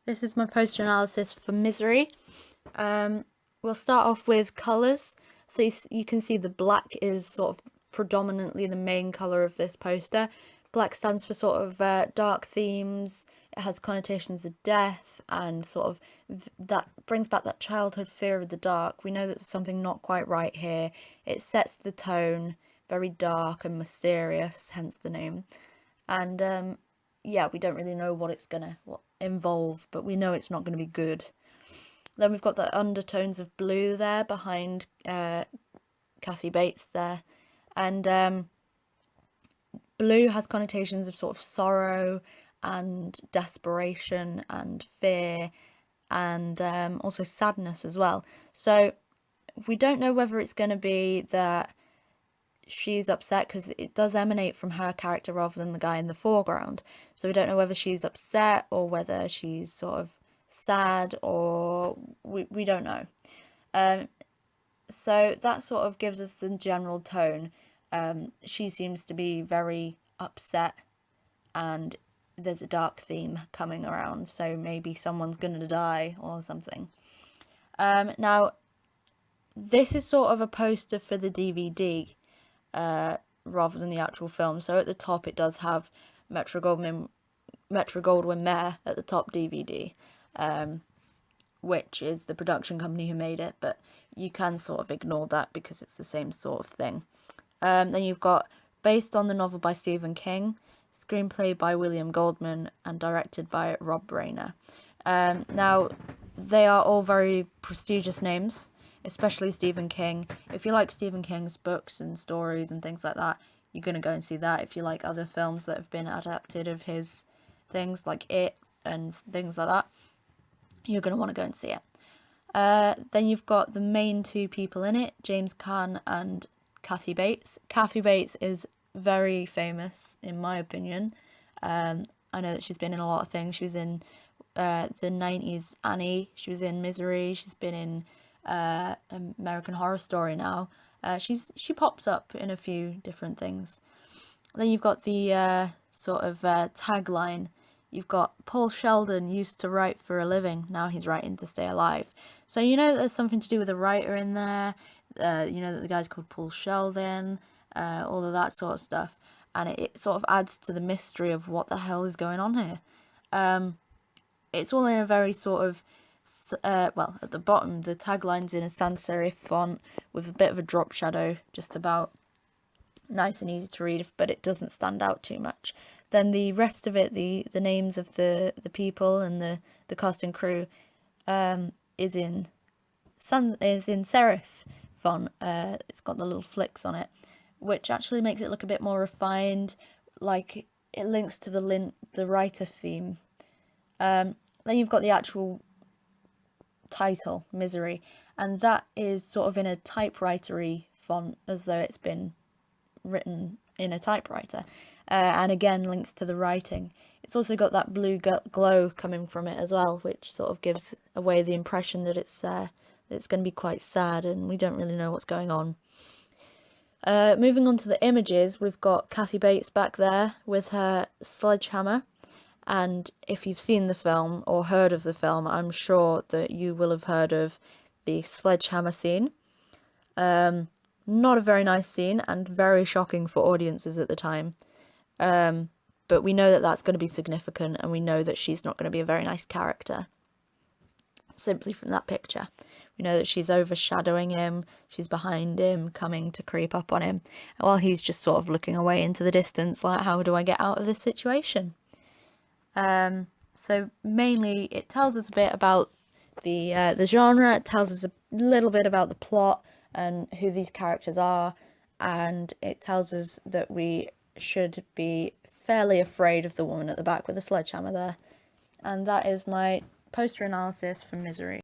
This is my poster analysis for Misery. We'll start off with colours. So you can see the black is sort of predominantly the main colour of this poster. Black stands for sort of dark themes. It has connotations of death and sort of that brings back that childhood fear of the dark. We know that there's something not quite right here. It sets the tone, very dark and mysterious, hence the name. And yeah, we don't really know what it's gonna involve, but we know it's not gonna be good. Then we've got the undertones of blue there behind Kathy Bates there, and blue has connotations of sort of sorrow and desperation and fear and also sadness as well. So we don't know whether it's going to be that she's upset, because it does emanate from her character rather than the guy in the foreground. So we don't know whether she's upset or whether she's sort of sad, or we don't know. So that sort of gives us the general tone. She seems to be very upset and there's a dark theme coming around, so maybe someone's gonna die or something. Now this is sort of a poster for the DVD rather than the actual film. So at the top it does have Metro-Goldwyn-Mayer at the top DVD, which is the production company who made it, but you can sort of ignore that because it's the same sort of thing. Then you've got based on the novel by Stephen King, screenplay by William Goldman, and directed by Rob Reiner. Now, they are all very prestigious names, especially Stephen King. If you like Stephen King's books and stories and things like that, you're going to go and see that. If you like other films that have been adapted of his things, like It and things like that, you're going to want to go and see it. Then you've got the main two people in it, James Caan and Kathy Bates. Kathy Bates is very famous, in my opinion. I know that she's been in a lot of things. She was in the 90s Annie. She was in Misery. She's been in American Horror Story now. She pops up in a few different things. Then you've got the sort of tagline. You've got Paul Sheldon used to write for a living, now he's writing to stay alive. So you know that there's something to do with a writer in there. You know that the guy's called Paul Sheldon, all of that sort of stuff. And it sort of adds to the mystery of what the hell is going on here. It's all in a very sort of, well, at the bottom, the tagline's in a sans serif font with a bit of a drop shadow, just about nice and easy to read, but it doesn't stand out too much. Then the rest of it, the names of the people and the cast and crew, is in serif font. It's got the little flicks on it, which actually makes it look a bit more refined, like it links to the writer theme. Then you've got the actual title, Misery, and that is sort of in a typewritery font, as though it's been written in a typewriter, and again links to the writing. It's also got that blue glow coming from it as well, which sort of gives away the impression that it's going to be quite sad and we don't really know what's going on. Moving on to the images, we've got Kathy Bates back there with her sledgehammer, and if you've seen the film or heard of the film, I'm sure that you will have heard of the sledgehammer scene. Not a very nice scene and very shocking for audiences at the time. But we know that that's going to be significant, and we know that she's not going to be a very nice character. Simply from that picture. We know that she's overshadowing him, she's behind him, coming to creep up on him, while he's just sort of looking away into the distance like, how do I get out of this situation? So mainly it tells us a bit about the genre, it tells us a little bit about the plot and who these characters are, and it tells us that we should be fairly afraid of the woman at the back with the sledgehammer there. And that is my poster analysis for Misery.